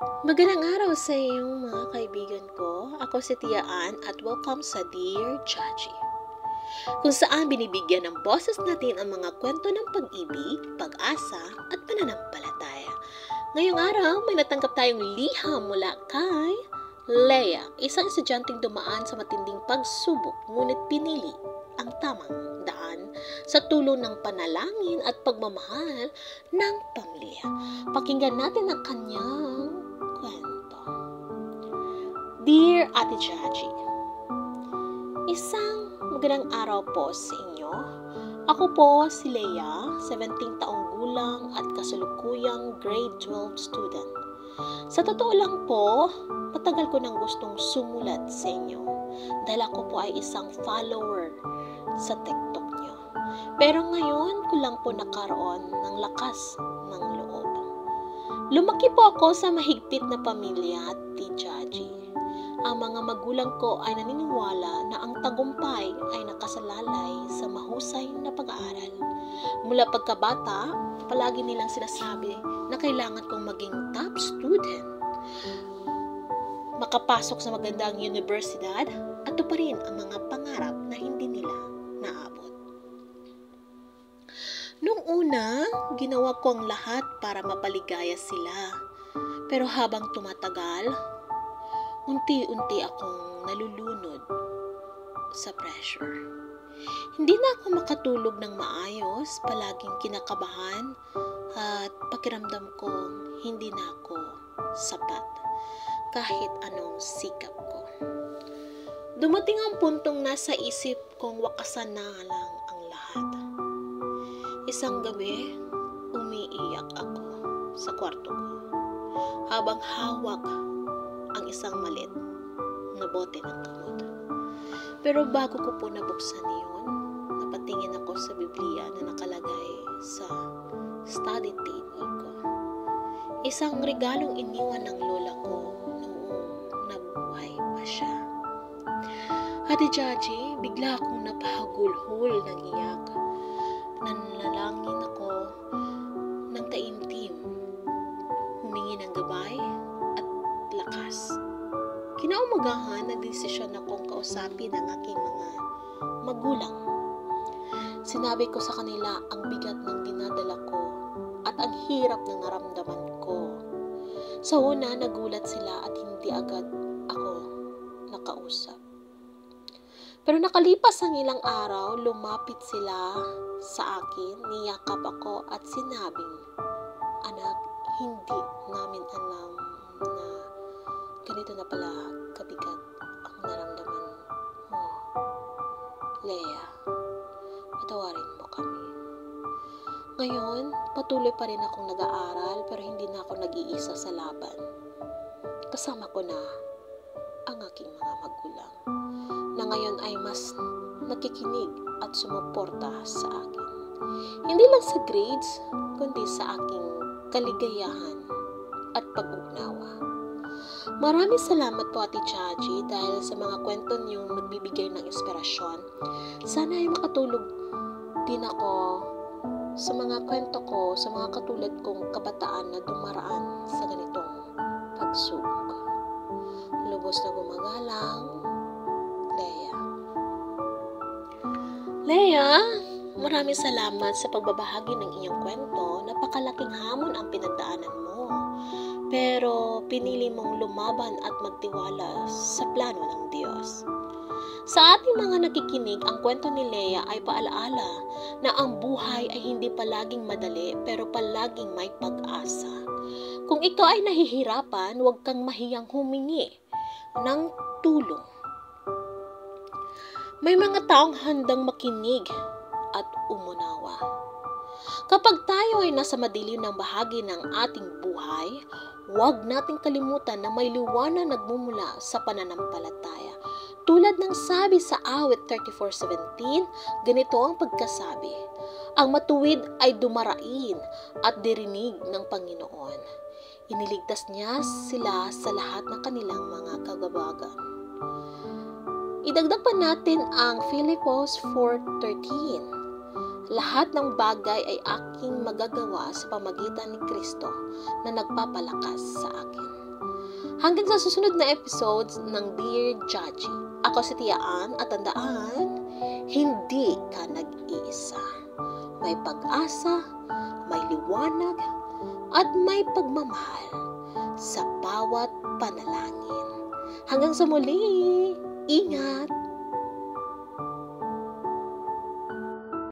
Magandang araw sa iyong mga kaibigan ko. Ako si Tia Ann at welcome sa Dear Chachi, kung saan binibigyan ng boses natin ang mga kwento ng pag-ibig, pag-asa at pananampalataya. Ngayong araw, may natanggap tayong liham mula kay Leia, isang estudyanteng dumaan sa matinding pagsubok ngunit pinili ang tamang daan sa tulong ng panalangin at pagmamahal ng pamilya. Pakinggan natin ang kanyang kwento. Dear Ate Chachi, isang magandang araw po sa inyo. Ako po si Leia, 17 taong gulang at kasalukuyang grade 12 student. Sa totoo lang po, matagal ko nang gustong sumulat sa inyo dahil ako po ay isang follower sa TikTok nyo. Pero ngayon ko lang po nakaroon ng lakas ng loob. Lumaki po ako sa mahigpit na pamilya, Chachi. Ang mga magulang ko ay naniniwala na ang tagumpay ay nakasalalay sa mahusay na pag-aaral. Mula pagkabata, palagi nilang sinasabi na kailangan kong maging top student, makapasok sa magandang universidad at tuparin ang mga pangarap na hindi nila naabot. Nung una, ginawa ko ang lahat para mapaligaya sila. Pero habang tumatagal, unti-unti akong nalulunod sa pressure. Hindi na ako makatulog ng maayos, palaging kinakabahan at pakiramdam kong hindi na ako sapat kahit anong sikap ko. Dumating ang puntong nasa isip kong wakasan na lang ang lahat. Isang gabi, umiiyak ako sa kwarto ko habang hawak ang isang maliit na bote ng gamot. Pero bago ko po nabuksan iyon, napatingin ako sa Biblia na nakalagay sa study table ko. Isang regalong iniwan ng lola ko noong nabuhay pa siya. Ate Chachi, bigla akong napahagulhol ng iyak. Nanalangin ako ng taimtim, humingi ng gabay at lakas. Kinaumagahan, nagdesisyon akong kausapin ang aking mga magulang. Sinabi ko sa kanila ang bigat ng dinadala ko at ang hirap ng naramdaman ko. Sa una, nagulat sila at hindi agad ako nakausap. Pero nakalipas ang ilang araw, lumapit sila sa akin, niyakap ako at sinabing, "Anak, hindi namin alam na ganito na pala kabigat ang naramdaman mo. Leia, patawarin mo kami." Ngayon, patuloy pa rin akong nag-aaral pero hindi na ako nag-iisa sa laban. Kasama ko na ang aking mga magulang na ngayon ay mas nakikinig at sumuporta sa akin. Hindi lang sa grades, kundi sa aking kaligayahan at pag-unawa. Maraming salamat po Ate Chachi dahil sa mga kwento niyong nagbibigay ng inspirasyon. Sana ay makatulog din ako sa mga kwento ko, sa mga katulad kong kabataan na dumaraan sa ganitong pagsubok. Lubos na gumagalang, Leia. Leia, maraming salamat sa pagbabahagi ng iyong kwento. Napakalaking hamon ang pinagdaanan mo. Pero pinili mong lumaban at magtiwala sa plano ng Diyos. Sa ating mga nakikinig, ang kwento ni Leia ay paalaala na ang buhay ay hindi palaging madali pero palaging may pag-asa. Kung ikaw ay nahihirapan, huwag kang mahiyang humingi ng tulong. May mga taong handang makinig at umunawa. Kapag tayo ay nasa madilim ng bahagi ng ating buhay, huwag nating kalimutan na may liwanag nagmumula sa pananampalataya. Tulad ng sabi sa awit 34:17, ganito ang pagkasabi, "Ang matuwid ay dumarain at dirinig ng Panginoon. Iniligtas niya sila sa lahat ng kanilang mga kagabagan." Idagdag pa natin ang Filipos 4:13. Lahat ng bagay ay aking magagawa sa pamagitan ni Kristo na nagpapalakas sa akin. Hanggang sa susunod na episodes ng Dear Judgy. Ako si Tia Ann at tandaan, hindi ka nag-iisa. May pag-asa, may liwanag, at may pagmamahal sa bawat panalangin. Hanggang sa muli, ingat!